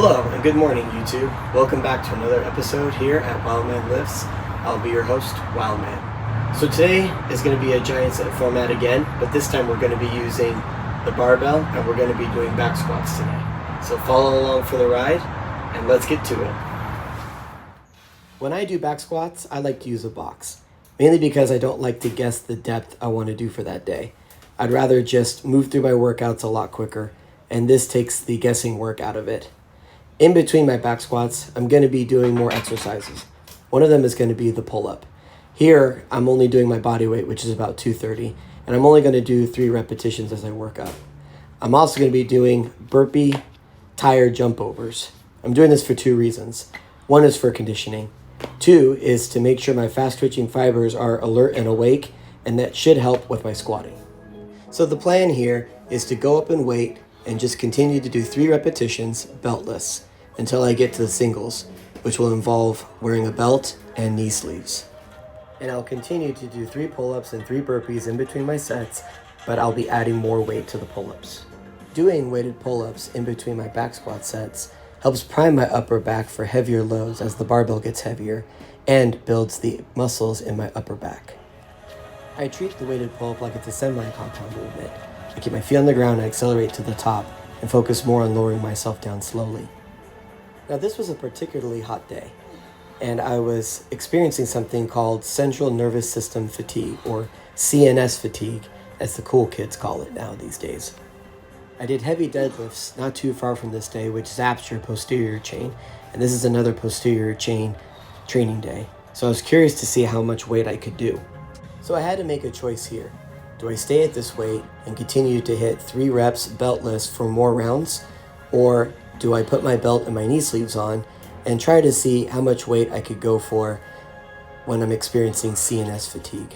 Hello and good morning, YouTube. Welcome back to another episode here at Wildmanlifts. I'll be your host, Wildman. So today is going to be a giant set format again, but this time we're going to be using the barbell and we're going to be doing back squats today. So follow along for the ride and let's get to it. When I do back squats, I like to use a box, mainly because I don't like to guess the depth I want to do for that day. I'd rather just move through my workouts a lot quicker, and this takes the guessing work out of it. In between my back squats, I'm going to be doing more exercises. One of them is going to be the pull-up. Here, I'm only doing my body weight, which is about 230, and I'm only going to do 3 repetitions as I work up. I'm also going to be doing burpee tire jump overs. I'm doing this for 2 reasons. 1 is for conditioning. 2 is to make sure my fast-twitching fibers are alert and awake, and that should help with my squatting. So the plan here is to go up in weight and just continue to do 3 repetitions beltless until I get to the singles, which will involve wearing a belt and knee sleeves. And I'll continue to do 3 pull-ups and 3 burpees in between my sets, but I'll be adding more weight to the pull-ups. Doing weighted pull-ups in between my back squat sets helps prime my upper back for heavier loads as the barbell gets heavier and builds the muscles in my upper back. I treat the weighted pull-up like it's a semi-compound movement. I keep my feet on the ground and accelerate to the top and focus more on lowering myself down slowly. Now this was a particularly hot day, and I was experiencing something called central nervous system fatigue, or CNS fatigue, as the cool kids call it now these days. I did heavy deadlifts not too far from this day, which zaps your posterior chain, and this is another posterior chain training day. So I was curious to see how much weight I could do. So I had to make a choice here. Do I stay at this weight and continue to hit 3 reps beltless for more rounds, or do I put my belt and my knee sleeves on and try to see how much weight I could go for when I'm experiencing CNS fatigue?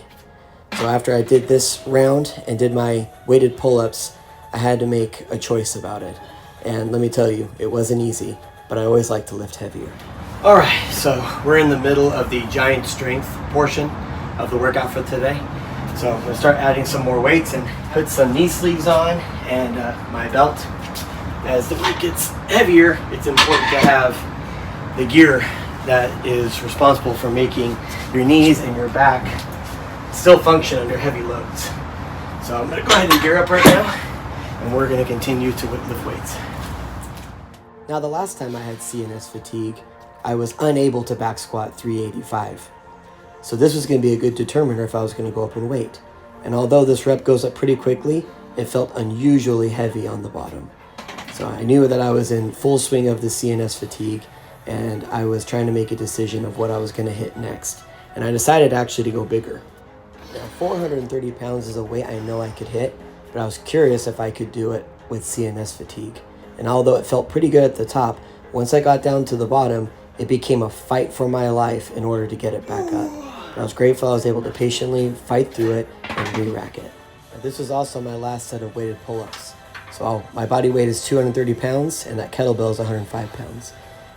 So after I did this round and did my weighted pull-ups, I had to make a choice about it. And let me tell you, it wasn't easy, but I always like to lift heavier. All right, so we're in the middle of the giant strength portion of the workout for today. So I'm going to start adding some more weights and put some knee sleeves on and my belt. As the weight gets heavier, it's important to have the gear that is responsible for making your knees and your back still function under heavy loads. So I'm going to go ahead and gear up right now, and we're going to continue to lift weights. Now the last time I had CNS fatigue, I was unable to back squat 385. So this was going to be a good determiner if I was going to go up in weight. And although this rep goes up pretty quickly, it felt unusually heavy on the bottom. So I knew that I was in full swing of the CNS fatigue, and I was trying to make a decision of what I was going to hit next. And I decided actually to go bigger. Now 430 pounds is a weight I know I could hit, but I was curious if I could do it with CNS fatigue. And although it felt pretty good at the top, once I got down to the bottom, it became a fight for my life in order to get it back up. But I was grateful I was able to patiently fight through it and re-rack it. Now, this was also my last set of weighted pull-ups. So my body weight is 230 pounds and that kettlebell is 105 pounds.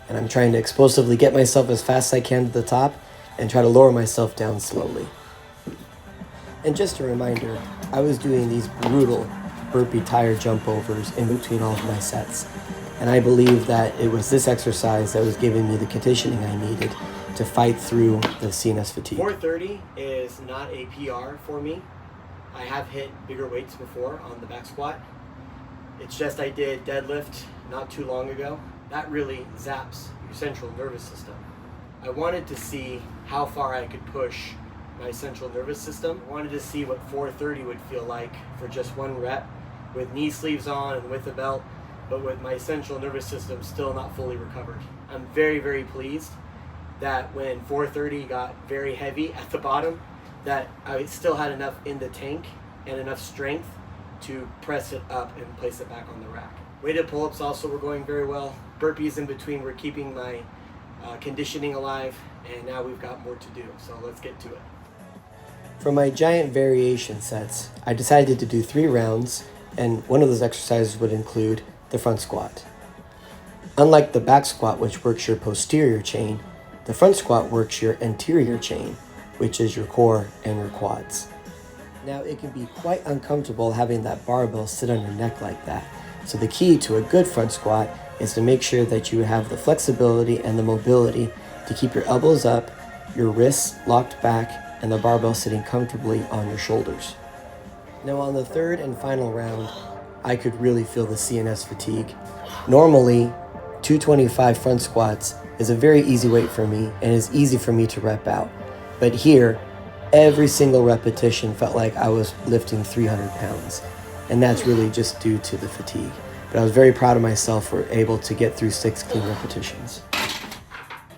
And I'm trying to explosively get myself as fast as I can to the top and try to lower myself down slowly. And just a reminder, I was doing these brutal burpee tire jump overs in between all of my sets. And I believe that it was this exercise that was giving me the conditioning I needed to fight through the CNS fatigue. 430 is not a PR for me. I have hit bigger weights before on the back squat. It's just I did deadlift not too long ago. That really zaps your central nervous system. I wanted to see how far I could push my central nervous system. I wanted to see what 430 would feel like for just 1 rep with knee sleeves on and with a belt, but with my central nervous system still not fully recovered. I'm very, very pleased that when 430 got very heavy at the bottom, that I still had enough in the tank and enough strength to press it up and place it back on the rack. Weighted pull-ups also were going very well. Burpees in between were keeping my conditioning alive, and now we've got more to do, so let's get to it. For my giant variation sets, I decided to do 3 rounds, and one of those exercises would include the front squat. Unlike the back squat, which works your posterior chain, the front squat works your anterior chain, which is your core and your quads. Now it can be quite uncomfortable having that barbell sit on your neck like that. So the key to a good front squat is to make sure that you have the flexibility and the mobility to keep your elbows up, your wrists locked back, and the barbell sitting comfortably on your shoulders. Now on the third and final round, I could really feel the CNS fatigue. Normally, 225 front squats is a very easy weight for me and is easy for me to rep out. But here, every single repetition felt like I was lifting 300 pounds. And that's really just due to the fatigue. But I was very proud of myself for able to get through 6 clean repetitions.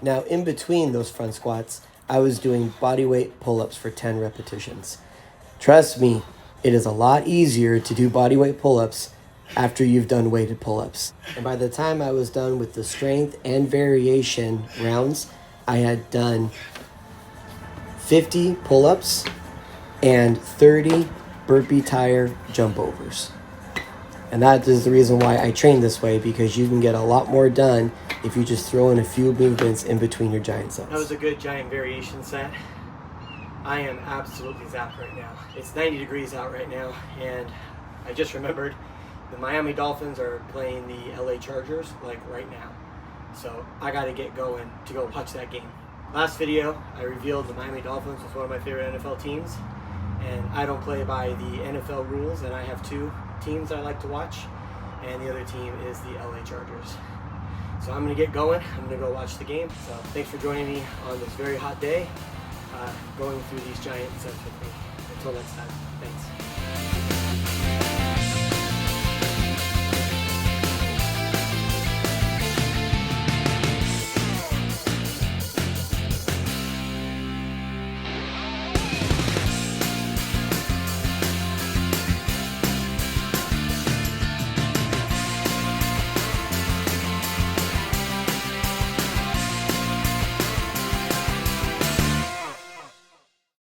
Now, in between those front squats, I was doing bodyweight pull-ups for 10 repetitions. Trust me, it is a lot easier to do bodyweight pull-ups after you've done weighted pull-ups. And by the time I was done with the strength and variation rounds, I had done 50 pull-ups and 30 burpee tire jump overs. And that is the reason why I train this way, because you can get a lot more done if you just throw in a few movements in between your giant sets. That was a good giant variation set. I am absolutely zapped right now. It's 90 degrees out right now, and I just remembered the Miami Dolphins are playing the LA Chargers like right now. So I gotta get going to go watch that game. Last video, I revealed the Miami Dolphins was one of my favorite NFL teams, and I don't play by the NFL rules, and I have 2 teams I like to watch, and the other team is the LA Chargers. So I'm gonna get going. I'm gonna go watch the game. So thanks for joining me on this very hot day, going through these giant sets with me. Until next time, thanks.